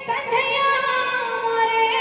कन्हैया मोरे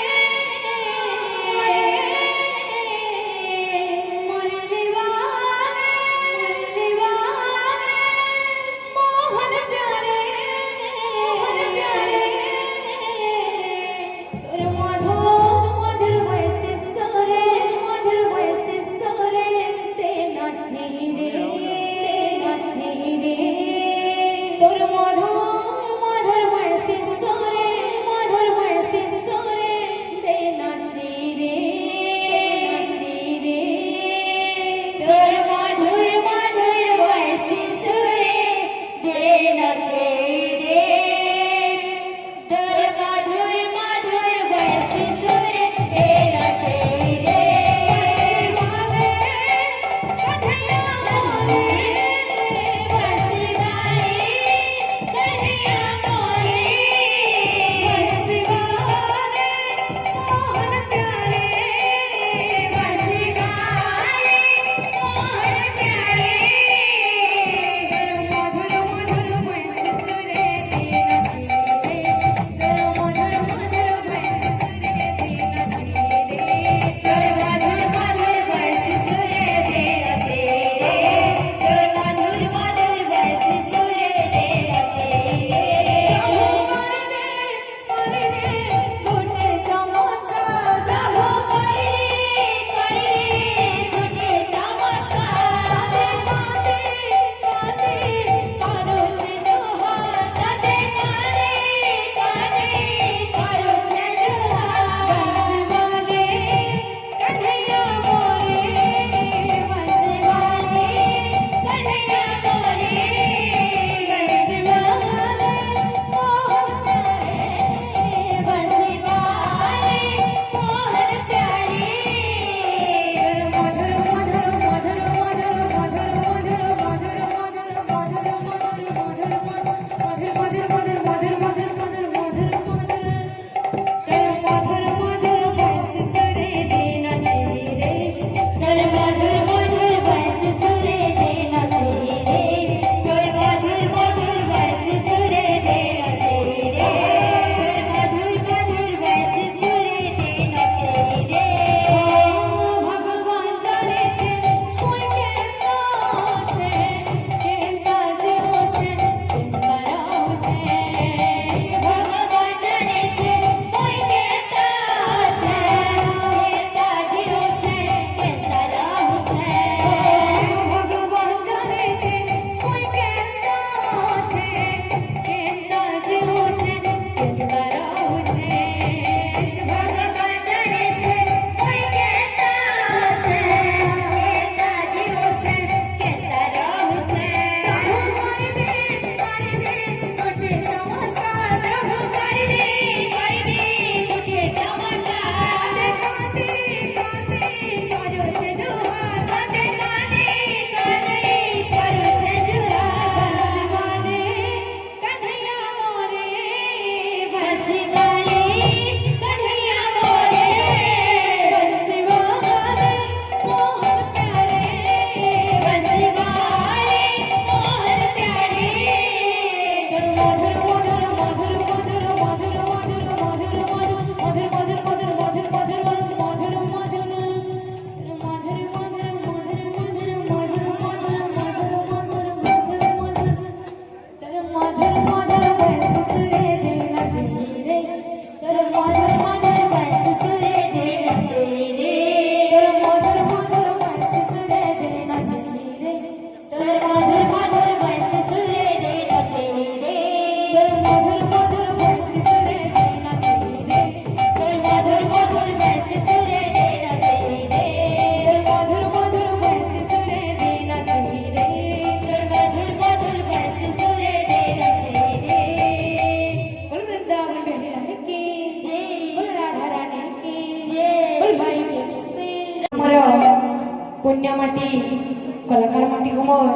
कलाकार माटी मोर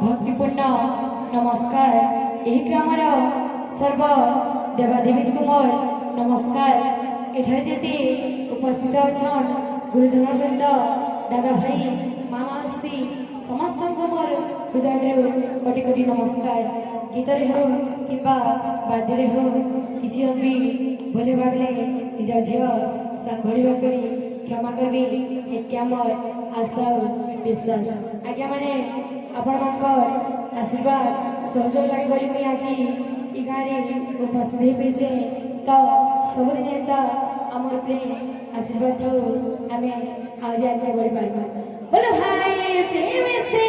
भक्तिपूर्ण नमस्कार। यही ग्रामर सर्व देवादेवी मोर नमस्कार। एठार जेते उपस्थित अछन गुरुजन वृंद दादा भाई मामासी समस्त मोर हृदय कोटि कोटि नमस्कार। गीतरे हो कि बाद्य हो किसी भी भूले भागले निज झील सांभा क्षमा करी हेत्यामर आशा विश्वास आज्ञा मैंने आपण आशीर्वाद सहयोग लगे बोली मुझे आज ये गाँव उपस्थित हो पारे तो सबुदिन एंता आमर प्रेम आशीर्वाद हो आम आगे आगे बढ़ी पार्बा। बोलो भाई प्रेम से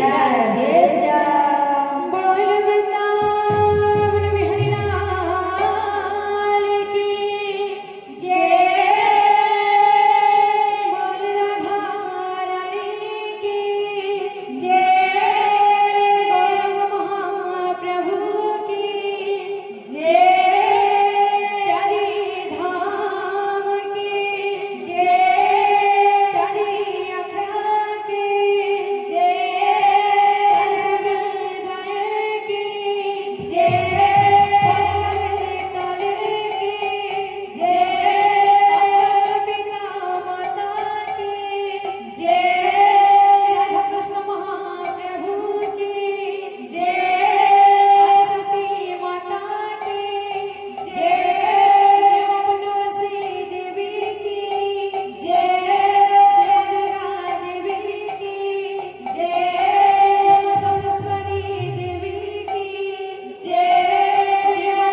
राधे श्याम बोल वृंदावन बिहारी लाल की जय। बोल राधा रानी की जय। गौरंग महाप्रभु की जय। चारी धाम की जय। चारी अखड़ा की जय। संप्रदाय की जय। काले की जय। पिता माता की जय। राधा कृष्ण महाप्रभु की जय। सरस्वती माता की जय। बनवासी देवी की जय। दुर्गा देवी की जय। सरस्वती देवी की जय।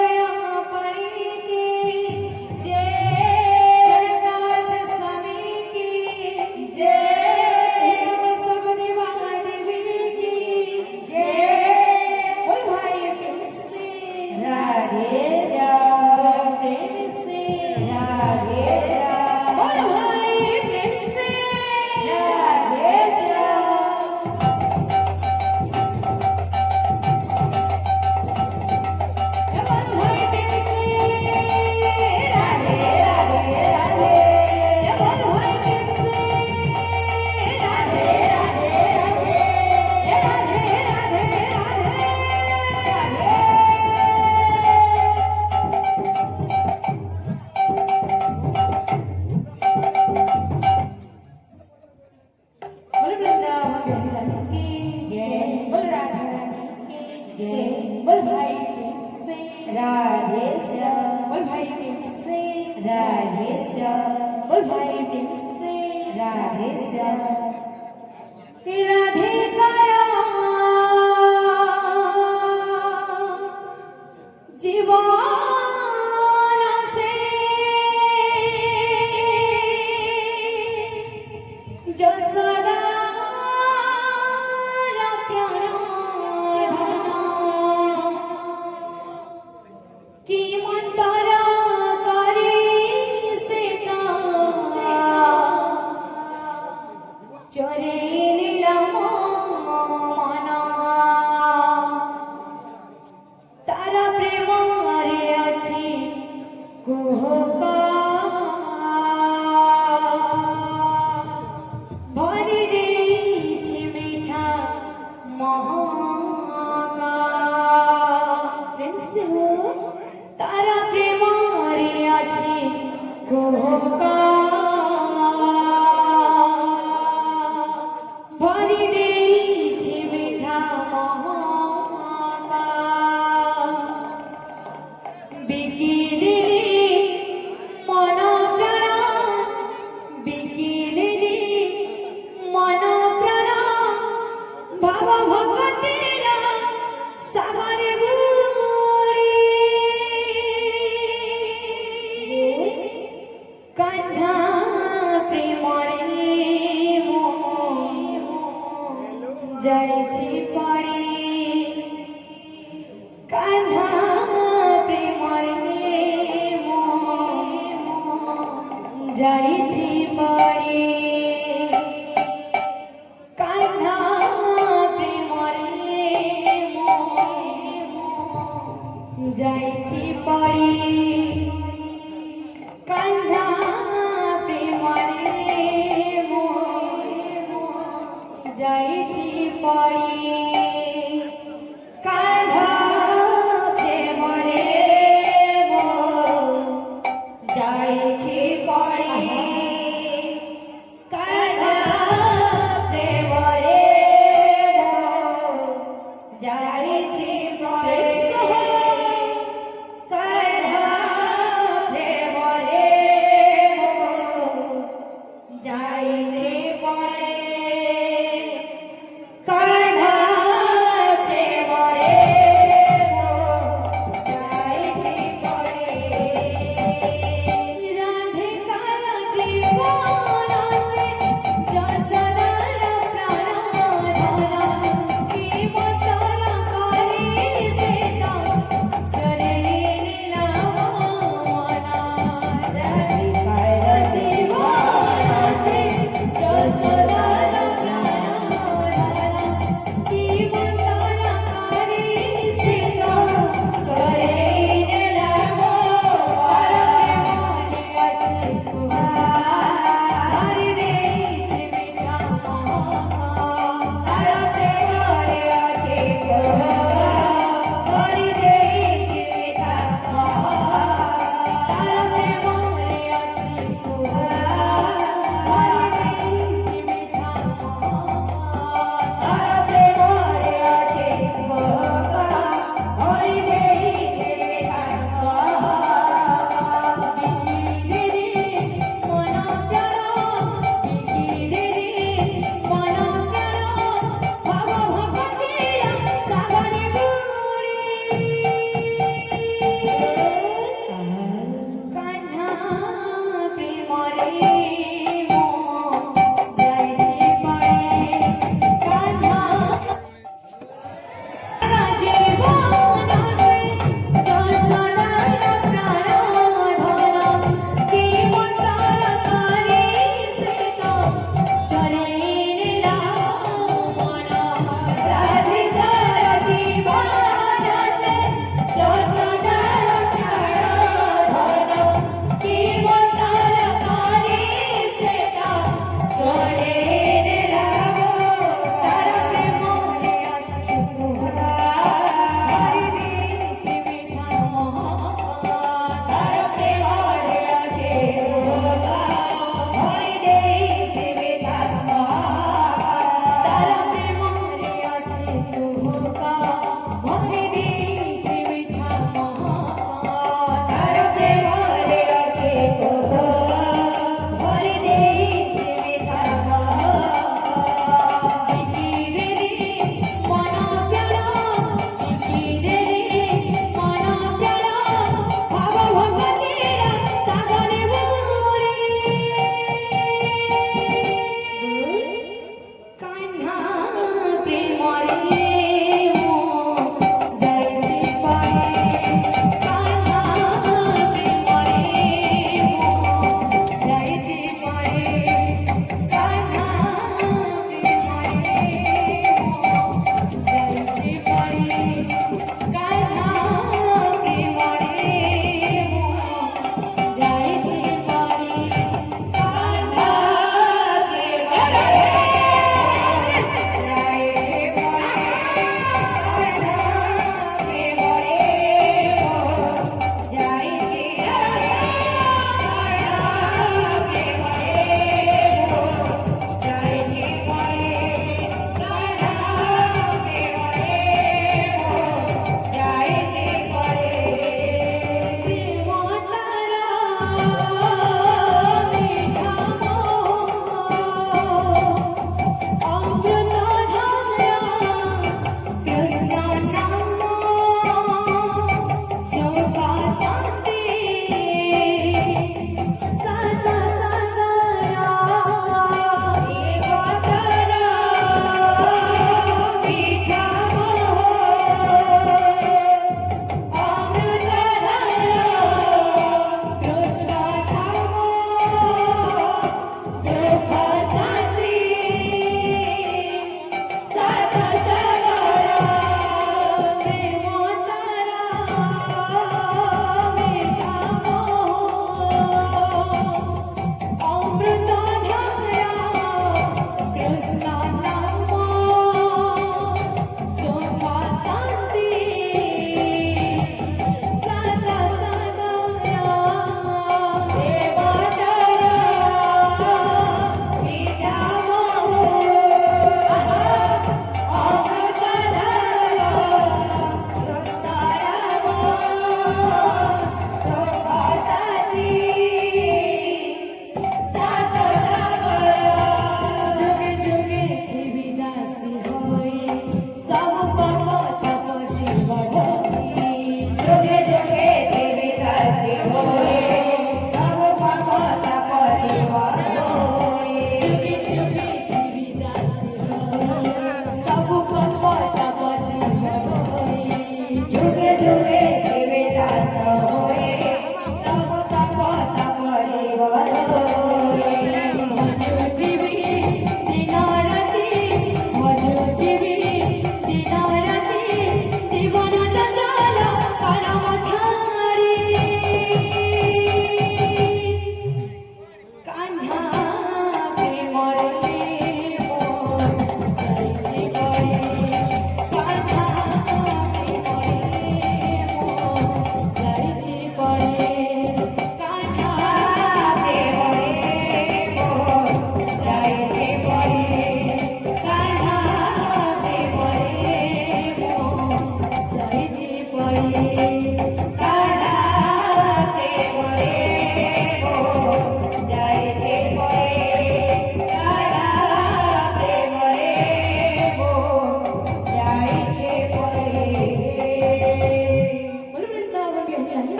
वीणा पाणी की जय। जगन्नाथ स्वामी की जय। सर्वदेवा देवी की जय। बोल भाई प्रेम से राधे श्याम प्रेम से राधे श्याम। बोल भाई प्रेम से राधे श्याम। बोल भाई प्रेम से राधे राधे राधे। बोल भाई प्रेम से राधे राधे राधे। राधे राधे राधे राधे। बोल वृंदावन बिहारी की जय। बोल राधा रानी की जय। बोल भाई प्रेम से राधे श्याम। बोल भाई प्रेम से राधे श्याम। बोल भाई प्रेम से राधे श्याम। राधे करा जीवन से जो सदा प्राण की मंतर करी सीता चोरे नीलम मना तारा प्रेम रे अछि कुहका भरी देछि मीठा महका। प्रेम से हो तारा प्रेम रे अछि कुहका भरी देछि मीठा महका। बिकी दिली मन प्राण बिकी दिली मन प्राण भाव भगतीर सागर बुड़ी कान्हा प्रेम रे जाइछि पड़ी। कान्हा प्रेम रे जाइछि पड़ी। कान्हा प्रेम रे जाइछि पड़ी। कान्हा प्रेम रे जाइछि पड़ी कान्हा प्रेम रे मो जाइछि पड़ी कान्हा प्रेम रे मो जाइछि पड़ी कान्हा प्रेम रे मो जाइछि पड़ी कान्हा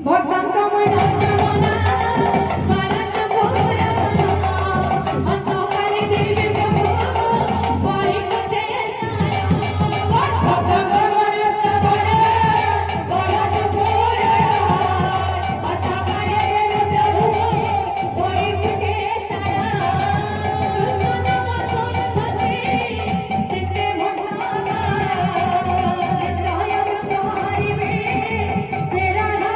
भक्तांका मनस्कामना मानस पूर्ण भक्तांकाली देवी प्रभू वैकुंठे भक्तांका मनस्कामना मानस पूर्ण भक्तांकाली देवी प्रभू वैकुंठे कृष्ण नाम सोन छते चित्ते भक्तांका निष्ठाय तुम्हारी में से राधा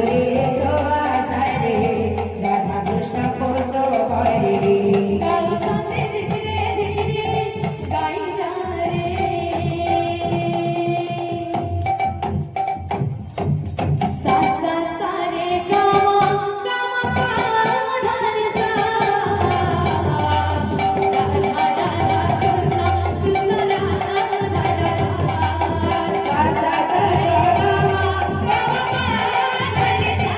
रे सोवासारे राधा कृष्ण कोसो पड़े ताल चांदे धीरे धीरे गाई जा रे सा सा सा रे गा मा पा धा रे सा रा रा रा कृष्ण कृष्ण रा रा रा रा सा सा सा रे गा मा गा मा पा धा रे सा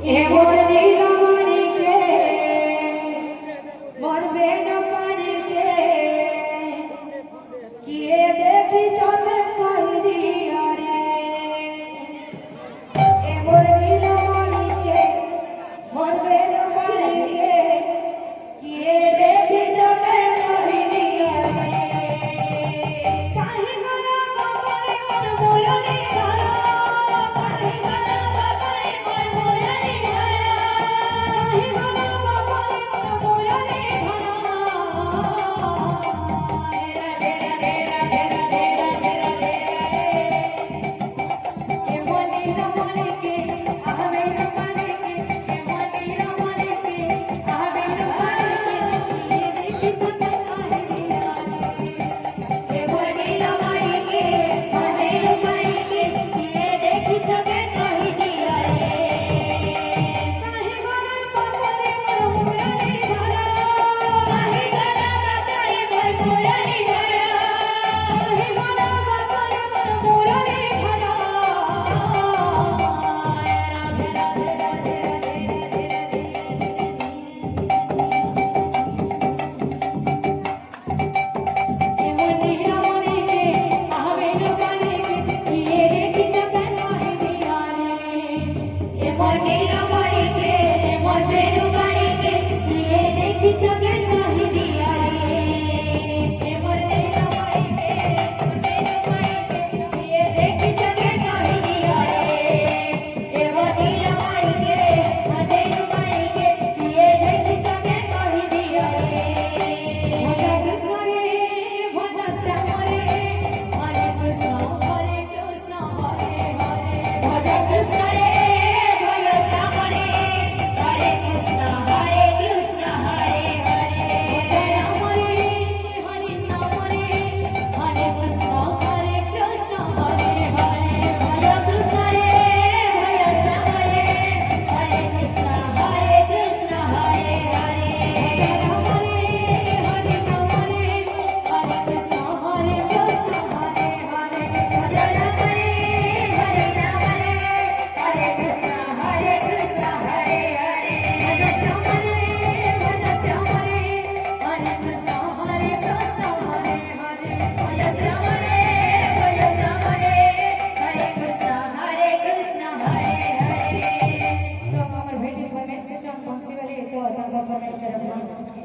એ મોર નીલમણી કે મોર બેન પાણી કે કિએ દેખી ચોતે કહી દિયા રે એ મોર નીલમણી કે મોર બેન પાણી કે કિએ દેખી ચોતે કહી દિયા રે કાહી ગલા બાપરે મોર મોરલી ધારા કાહી ગલા બાપરે મોર મોરલી ધારા કાહી ગલા બાપરે મોર મોરલી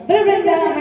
વૃંદાવન